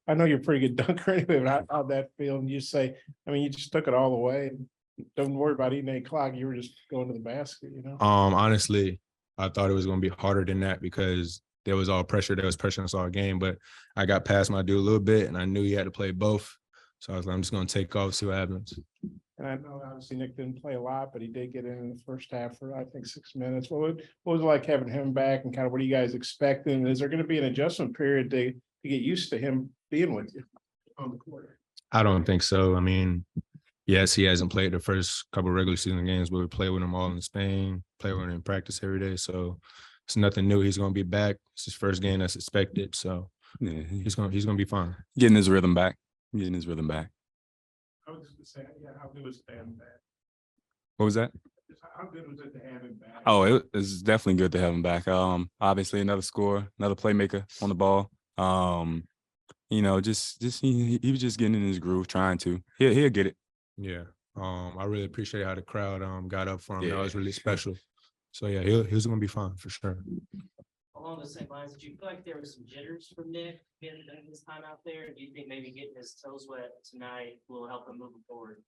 I know you're a pretty good dunker anyway, but how'd that feel? And you say, I mean, you just took it all the way. Don't worry about eating a clock. You were just going to the basket, you know? Honestly, I thought it was going to be harder than that because there was pressure on us all game, but I got past my dude a little bit and I knew he had to play both. So I was like, I'm just going to take off, see what happens. And I know obviously Nick didn't play a lot, but he did get in the first half for, I think, 6 minutes. What was it like having him back, and kind of what are you guys expecting? Is there going to be an adjustment period to get used to him being with you on the court? I don't think so. I mean, yes, he hasn't played the first couple of regular season games, but we play with him all in Spain, play with him in practice every day. So it's nothing new. He's going to be back. It's his first game that's expected. So yeah, he's going to be fine. Getting his rhythm back. I was just gonna say, yeah, how good was it to have him back? What was that? How good was it to have him back? Oh, it's definitely good to have him back. Obviously another scorer, another playmaker on the ball. You know, just he was just getting in his groove, trying to. He'll get it. Yeah. I really appreciate how the crowd got up for him. Yeah. That was really special. So yeah, he's gonna be fine for sure. Along the same lines, did you feel like there was some jitters from Nick getting his time out there? Do you think maybe getting his toes wet tonight will help him moving forward?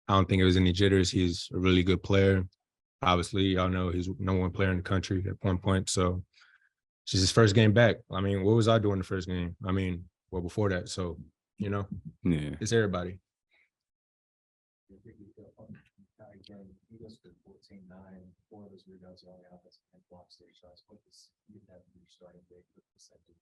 I don't think it was any jitters. He's a really good player. Obviously, y'all know he's number one player in the country at one point. So it's just his first game back. I mean, what was I doing the first game? I mean, well, before that. So, you know, Yeah. it's everybody. He goes for 14-9, 4 of those rebounds are on the offensive and block stage shots. What does you have to be starting big with percentage?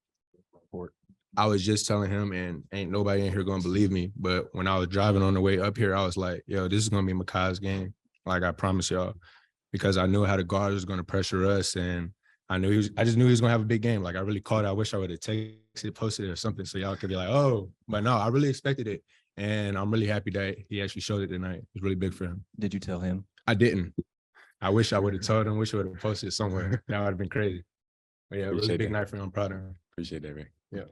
I was just telling him, and ain't nobody in here gonna believe me, but when I was driving on the way up here, I was like, yo, this is gonna be Makhi's game. Like, I promise y'all, because I knew how the guard was gonna pressure us, and I just knew he was gonna have a big game. Like, I really called it. I wish I would have texted, posted it or something so y'all could be like, oh, but no, I really expected it. And I'm really happy that he actually showed it tonight. It's really big for him. Did you tell him? I didn't. I wish I would have told him, wish I would have posted it somewhere. That would have been crazy. But yeah, it was a big night for him. I'm proud of him. Appreciate that, Rick. Yeah.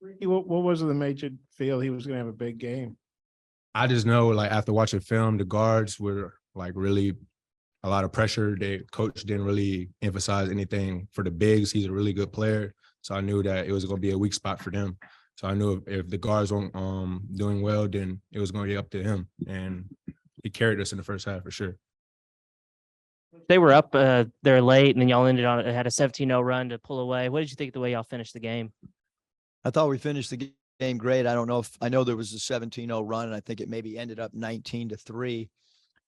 Rickey, what was it that made you feel he was going to have a big game? I just know, like, after watching film, the guards were like really a lot of pressure. The coach didn't really emphasize anything for the bigs. He's a really good player. So I knew that it was going to be a weak spot for them. So I knew if the guards weren't doing well, then it was going to be up to him. And he carried us in the first half for sure. They were up there late, and then y'all ended on had a 17-0 run to pull away. What did you think of the way y'all finished the game? I thought we finished the game great. I know there was a 17-0 run, and I think it maybe ended up 19-3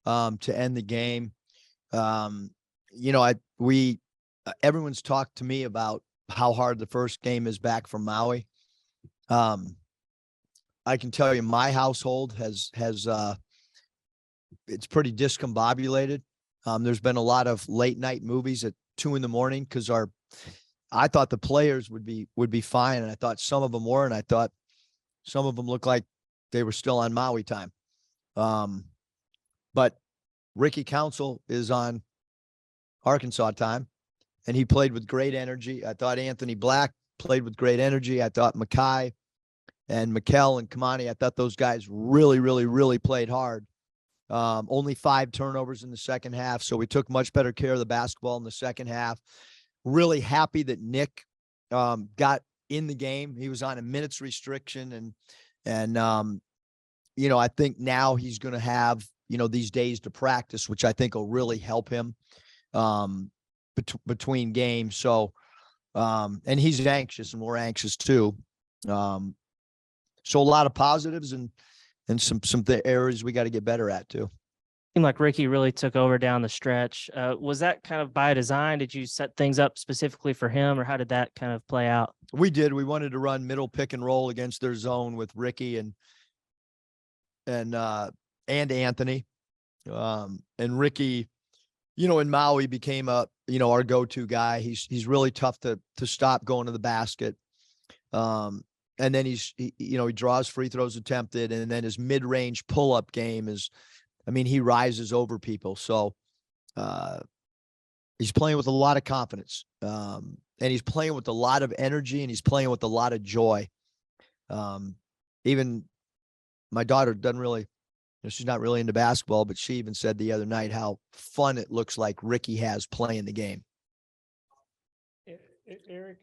to end the game. You know, everyone's talked to me about how hard the first game is back from Maui. I can tell you my household has it's pretty discombobulated. There's been a lot of late night movies at 2 a.m. because I thought the players would be fine, and I thought some of them were, and I thought some of them looked like they were still on Maui time. But Rickey Council is on Arkansas time, and he played with great energy. I thought Anthony Black played with great energy. I thought Makhi and Mikkel and Kamani, I thought those guys really, really, really played hard. Only 5 turnovers in the second half. So we took much better care of the basketball in the second half. Really happy that Nick got in the game. He was on a minutes restriction, and you know, I think now he's going to have, you know, these days to practice, which I think will really help him between games. So, and he's anxious, and we're anxious too. So a lot of positives and some areas we got to get better at too. Seemed like Rickey really took over down the stretch. Was that kind of by design? Did you set things up specifically for him, or how did that kind of play out? We did. We wanted to run middle pick and roll against their zone with Rickey and Anthony. And Rickey, you know, in Maui became our go-to guy. He's really tough to stop going to the basket. And then he draws free throws attempted, and then his mid-range pull-up game he rises over people. So he's playing with a lot of confidence, and he's playing with a lot of energy, and he's playing with a lot of joy. Even my daughter doesn't really, she's not really into basketball, but she even said the other night how fun it looks like Rickey has playing the game. Eric,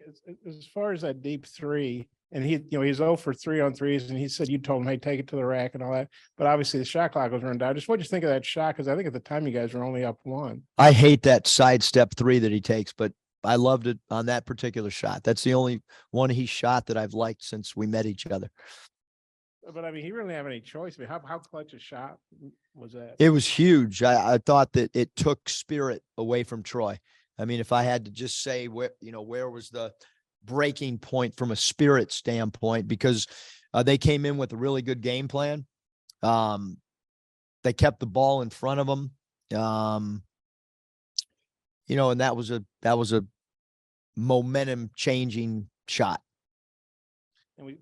as far as that deep three, and he's 0 for 3 on threes, and he said you told him, hey, take it to the rack and all that. But obviously the shot clock was run down. Just what'd you think of that shot? Because I think at the time you guys were only up 1. I hate that sidestep 3 that he takes, but I loved it on that particular shot. That's the only one he shot that I've liked since we met each other. But I mean, he really didn't have any choice. I mean, how clutch a shot was that? It was huge. I thought that it took spirit away from Troy. I mean, if I had to just say where was the breaking point from a spirit standpoint, because they came in with a really good game plan. They kept the ball in front of them. And that was a momentum changing shot. And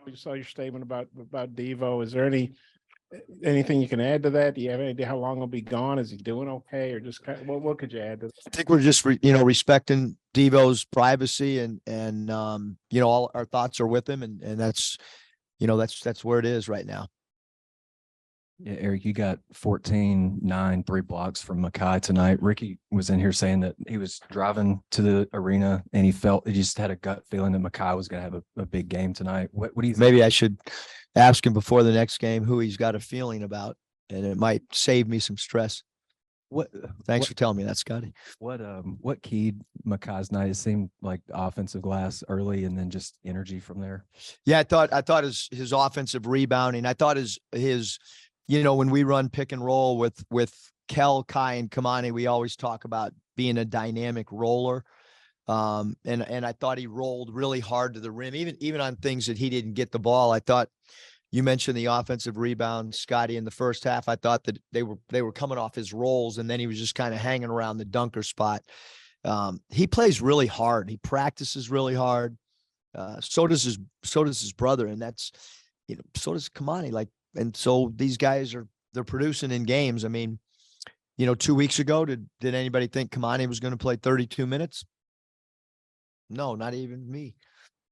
we saw your statement about Devo. Is there anything you can add to that? Do you have any idea how long he'll be gone? Is he doing okay, or just what could you add to that? I think we're just respecting Devo's privacy and all our thoughts are with him, and that's where it is right now. Yeah, Eric, you got 14, 9, 3 blocks from Makhi tonight. Rickey was in here saying that he was driving to the arena and he just had a gut feeling that Makhi was going to have a big game tonight. What do you think? Maybe I should ask him before the next game who he's got a feeling about, and it might save me some stress. Thanks for telling me that, Scotty. What keyed Makhi's night? It seemed like offensive glass early and then just energy from there. Yeah, I thought his offensive rebounding. I thought his when we run pick and roll with Kel, Kai, and Kamani, we always talk about being a dynamic roller. And I thought he rolled really hard to the rim, even on things that he didn't get the ball. I thought you mentioned the offensive rebound, Scotty, in the first half. I thought that they were coming off his rolls, and then he was just kind of hanging around the dunker spot. He plays really hard. He practices really hard. So does his brother, and that's so does Kamani. And so these guys they're producing in games. I mean, 2 weeks ago, did anybody think Kamani was going to play 32 minutes? No, not even me.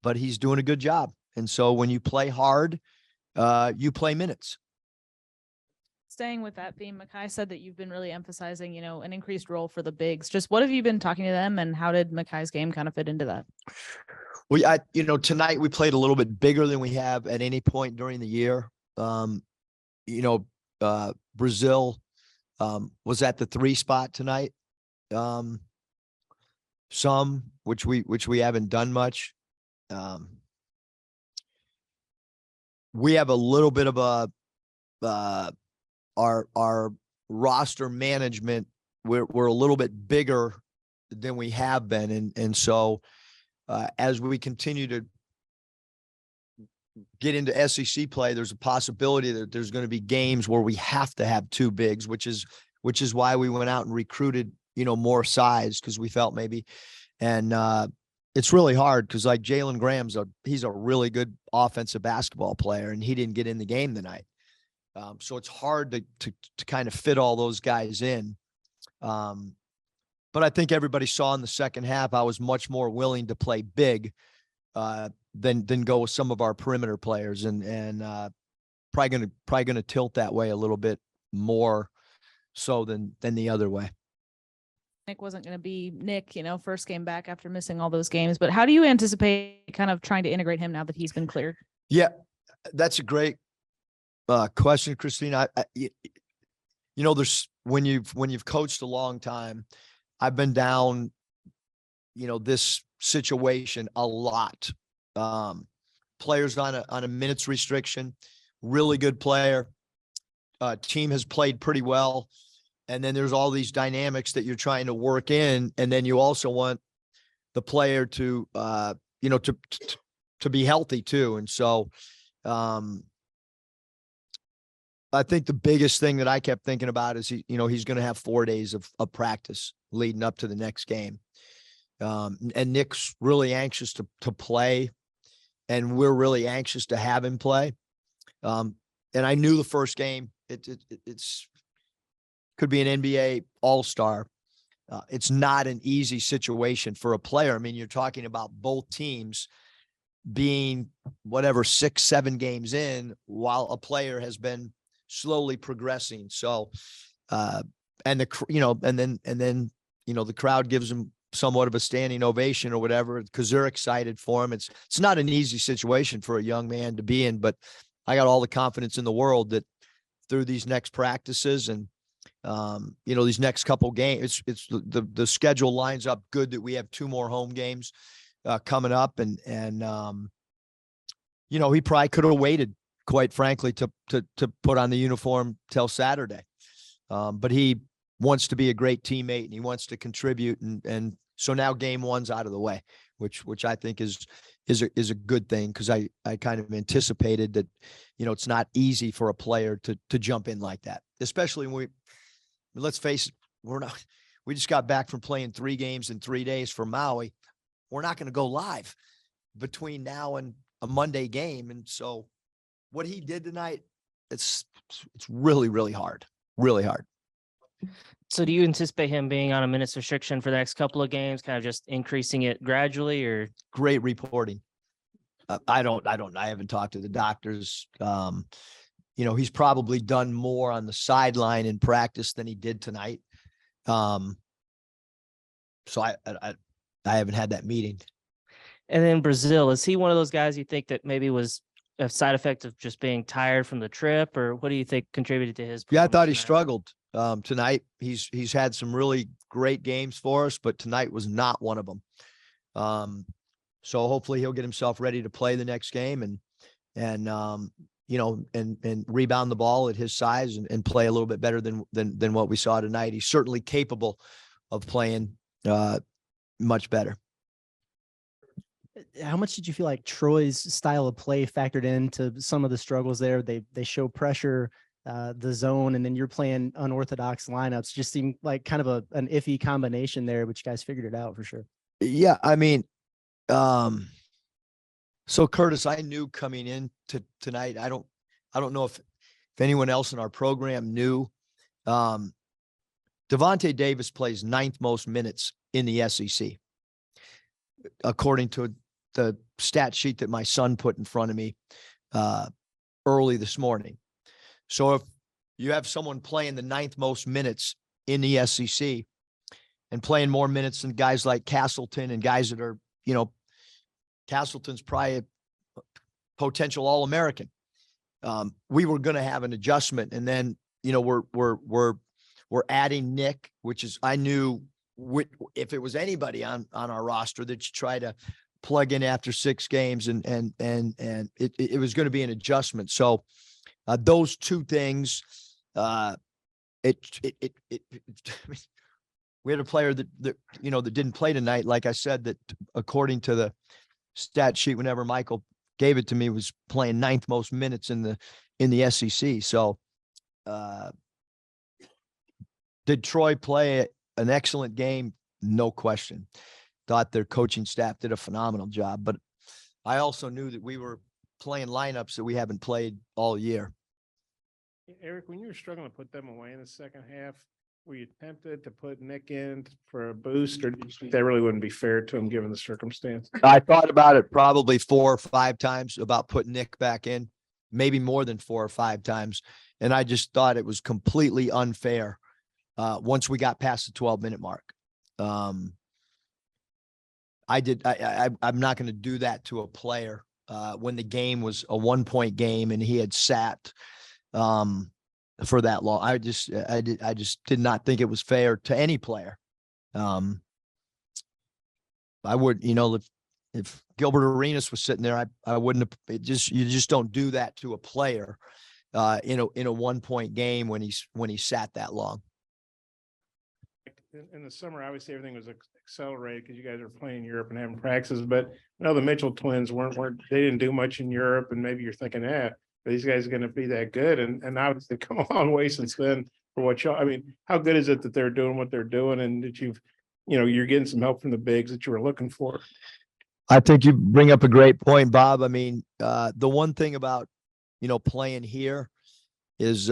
But he's doing a good job. And so when you play hard, you play minutes. Staying with that theme, Makhi said that you've been really emphasizing, an increased role for the bigs. Just what have you been talking to them, and how did Makhi's game kind of fit into that? Well, tonight we played a little bit bigger than we have at any point during the year. Brazil was at the 3 spot tonight. Which we haven't done much. We have a little bit of our roster management. We're a little bit bigger than we have been, and so as we continue to get into SEC play, there's a possibility that there's going to be games where we have to have 2 bigs, which is why we went out and recruited, more size, because we felt maybe, and it's really hard because like Jalen Graham's he's a really good offensive basketball player, and he didn't get in the game tonight. So it's hard to kind of fit all those guys in. But I think everybody saw in the second half, I was much more willing to play big than go with some of our perimeter players, and probably gonna tilt that way a little bit more so than the other way. Nick wasn't going to be Nick, first game back after missing all those games, but how do you anticipate kind of trying to integrate him now that he's been cleared? Yeah, that's a great question, Christine. There's when you've coached a long time, I've been down, this situation a lot. Players on a minutes restriction, really good player. Team has played pretty well. And then there's all these dynamics that you're trying to work in. And then you also want the player to, to be healthy too. And so, I think the biggest thing that I kept thinking about is he's going to have 4 days of practice leading up to the next game. And Nick's really anxious to play, and we're really anxious to have him play. And I knew the first game, it's could be an NBA all-star. It's not an easy situation for a player. I mean, you're talking about both teams being 6-7 games in, while a player has been slowly progressing. So, and the crowd gives him somewhat of a standing ovation or whatever, because they're excited for him. It's not an easy situation for a young man to be in, but I got all the confidence in the world that through these next practices and, these next couple games, it's the schedule lines up good that we have 2 more home games coming up. And he probably could have waited, quite frankly, to put on the uniform till Saturday. But he wants to be a great teammate and he wants to contribute. And so now game 1's out of the way, which I think is a good thing. Cause I kind of anticipated that, it's not easy for a player to jump in like that, especially when let's face it, we just got back from playing 3 games in 3 days for Maui. We're not going to go live between now and a Monday game. And so what he did tonight, it's really, really hard, really hard. So do you anticipate him being on a minutes restriction for the next couple of games, kind of just increasing it gradually, or? Great reporting. I haven't talked to the doctors. He's probably done more on the sideline in practice than he did tonight. So I haven't had that meeting. And then Brazil, is he one of those guys you think that maybe was a side effect of just being tired from the trip, or what do you think contributed to his? Yeah, I thought he performance struggled tonight. He's had some really great games for us, but tonight was not one of them. So hopefully he'll get himself ready to play the next game and rebound the ball at his size and play a little bit better than what we saw tonight. He's certainly capable of playing much better. How much did you feel like Troy's style of play factored into some of the struggles there? They show pressure, the zone, and then you're playing unorthodox lineups. Just seemed like kind of an iffy combination there, but you guys figured it out for sure. Yeah, I mean, so Curtis, I knew coming in to tonight. I don't know if anyone else in our program knew. Devontae Davis plays 9th most minutes in the SEC, according to the stat sheet that my son put in front of me early this morning. So if you have someone playing the 9th most minutes in the SEC and playing more minutes than guys like Castleton and guys that are, Castleton's probably a potential All-American. We were going to have an adjustment, and then, we're adding Nick, which is, I knew if it was anybody on our roster that you try to plug in after 6 games and it was going to be an adjustment. So those 2 things, we had a player that didn't play tonight. Like I said, that according to the stat sheet, whenever Michael gave it to me, was playing 9th most minutes in the SEC. So did Troy play an excellent game? No question. Thought their coaching staff did a phenomenal job, but I also knew that we were playing lineups that we haven't played all year. Eric, when you were struggling to put them away in the second half, were you tempted to put Nick in for a boost, or did you think that really wouldn't be fair to him given the circumstance? I thought about it probably 4 or 5 times about putting Nick back in, maybe more than 4 or 5 times. And I just thought it was completely unfair once we got past the 12-minute mark. I'm not going to do that to a player when the game was a 1-point game and he had sat for that long. I just did not think it was fair to any player. I would, if Gilbert Arenas was sitting there, I wouldn't have. You just don't do that to a player in a 1-point game when he sat that long. In the summer, obviously everything was accelerated because you guys are playing Europe and having practices, but the Mitchell twins they didn't do much in Europe, and maybe you're thinking, these guys are going to be that good. And obviously come a long way since then for what how good is it that they're doing what they're doing, and that you're getting some help from the bigs that you were looking for? I think you bring up a great point, Bob. I mean, the one thing about, playing here is,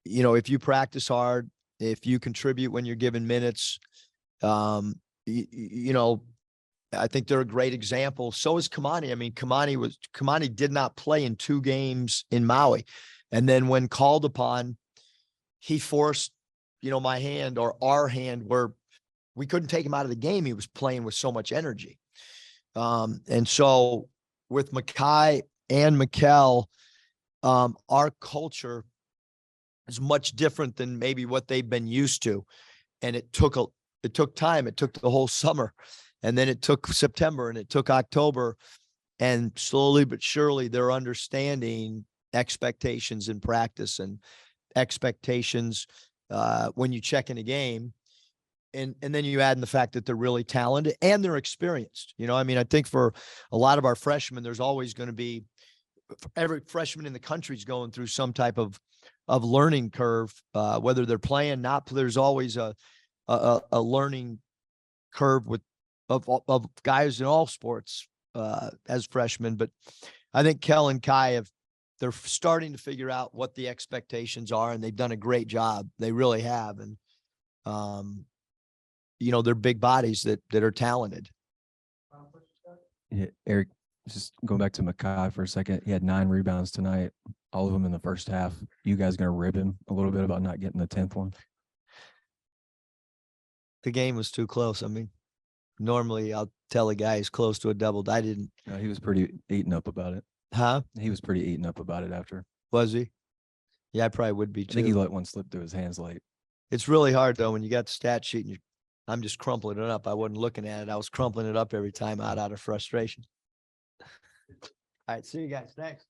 if you practice hard, if you contribute when you're given minutes, I think they're a great example. So is Kamani. I mean, Kamani did not play in 2 games in Maui. And then when called upon, he forced, my hand or our hand where we couldn't take him out of the game. He was playing with so much energy. And so with Makhi and Mikkel, our culture is much different than maybe what they've been used to. And it took time. It took the whole summer, and then it took September, and it took October, and slowly but surely they're understanding expectations in practice and expectations when you check in a game. And then you add in the fact that they're really talented and they're experienced. You know, I mean, I think for a lot of our freshmen, there's always going to be, every freshman in the country is going through some type of learning curve, whether they're playing, not, there's always a learning curve of guys in all sports as freshmen. But I think Kel and Kai they're starting to figure out what the expectations are, and they've done a great job. They really have. And, you know, they're big bodies that are talented. Yeah, Eric, just going back to Makhi for a second. He had 9 rebounds tonight, all of them in the first half. You guys going to rib him a little bit about not getting the 10th one? The game was too close. I mean, normally I'll tell a guy he's close to a double. I didn't. No, he was pretty eaten up about it. Huh? He was pretty eaten up about it after. Was he? Yeah, I probably would be I think he too. let one slip through his hands late. It's really hard though when you got the stat sheet and I'm just crumpling it up. I wasn't looking at it. I was crumpling it up every time out of frustration. All right, see you guys. Thanks.